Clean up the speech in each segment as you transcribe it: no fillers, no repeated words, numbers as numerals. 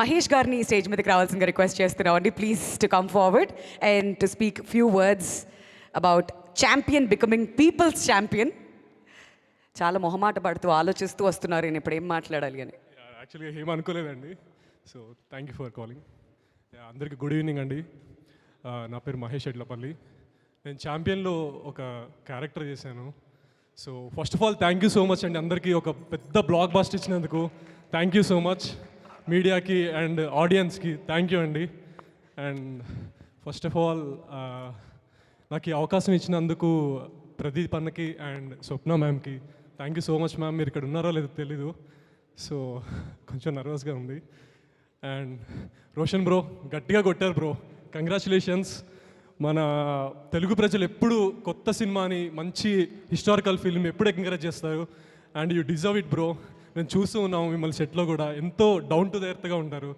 మహేష్ గారిని స్టేజ్ మీదకి రావాల్సిందిగా రిక్వెస్ట్ చేస్తున్నాం అండి. Please to come forward and to speak few words about champion becoming people's champion. చాలా మొహమాట పడుతూ ఆలోచిస్తూ వస్తున్నారు నేను ఇప్పుడు ఏం మాట్లాడాలి అని. యాక్చువల్గా ఏం అనుకోలేదండి. So thank you for calling. అందరికీ గుడ్ ఈవినింగ్ అండి. నా పేరు మహేష్ ఎడ్లపల్లి. నేను ఛాంపియన్లో ఒక క్యారెక్టర్ చేశాను. So first of all thank you so much అండి అందరికీ. ఒక పెద్ద బ్లాక్ బాస్ట్ ఇచ్చినందుకు థ్యాంక్ యూ సో మచ్. మీడియాకి అండ్ ఆడియన్స్కి థ్యాంక్ యూ అండి. అండ్ ఫస్ట్ ఆఫ్ ఆల్ నాకు ఈ అవకాశం ఇచ్చినందుకు ప్రదీప్ అన్నకి అండ్ స్వప్న మ్యామ్కి thank you so much ma'am. మీరు ఇక్కడ ఉన్నారో లేదో తెలీదు, సో కొంచెం నర్వస్గా ఉంది. అండ్ రోషన్ బ్రో గట్టిగా కొట్టారు బ్రో, కంగ్రాచులేషన్స్. మన తెలుగు ప్రజలు ఎప్పుడు కొత్త సినిమాని మంచి హిస్టారికల్ ఫిల్మ్ ఎప్పుడు ఎంకరేజ్ చేస్తారు and you deserve it bro. నేను చూస్తూ ఉన్నాము మిమ్మల్ని సెట్లో కూడా ఎంతో డౌన్ టు ఎర్త్గా ఉంటారు.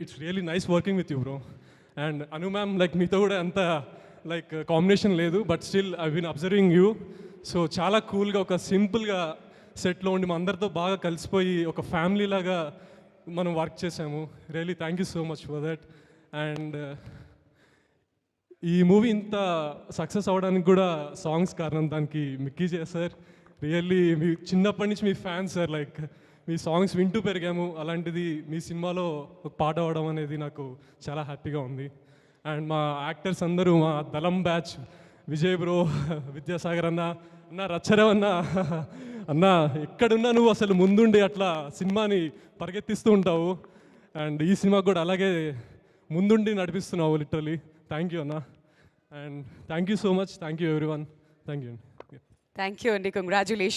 It's really nice working with you bro. And Anu ma'am like మీతో కూడా అంత లైక్ కాంబినేషన్ లేదు, but still I been observing you. So చాలా కూల్గా ఒక సింపుల్గా సెట్లో ఉండి మా అందరితో బాగా కలిసిపోయి ఒక ఫ్యామిలీ లాగా మనం వర్క్ చేసాము. Really thank you so much for that. And ఈ మూవీ ఇంత సక్సెస్ అవ్వడానికి కూడా సాంగ్స్ కారణం, దానికి మిక్కీ సార్. రియల్లీ మీ చిన్నప్పటి నుంచి మీ ఫ్యాన్స్ సార్, లైక్ మీ సాంగ్స్ వింటూ పెరిగాము. అలాంటిది మీ సినిమాలో ఒక పాట అవ్వడం అనేది నాకు చాలా హ్యాపీగా ఉంది. అండ్ మా యాక్టర్స్ అందరూ మా దళం బ్యాచ్, విజయ్ బ్రో, విద్యాసాగర్ అన్న, రచ్చరావ్ అన్న ఎక్కడున్నా నువ్వు అసలు ముందుండి అట్లా సినిమాని పరిగెత్తిస్తూ ఉంటావు. అండ్ ఈ సినిమాకి కూడా అలాగే ముందుండి నడిపిస్తున్నావు లిటరలీ. థ్యాంక్ యూ అన్న. And thank you so much. Thank you everyone. Thank you. Thank you అండి. కంగ్రాచులేషన్.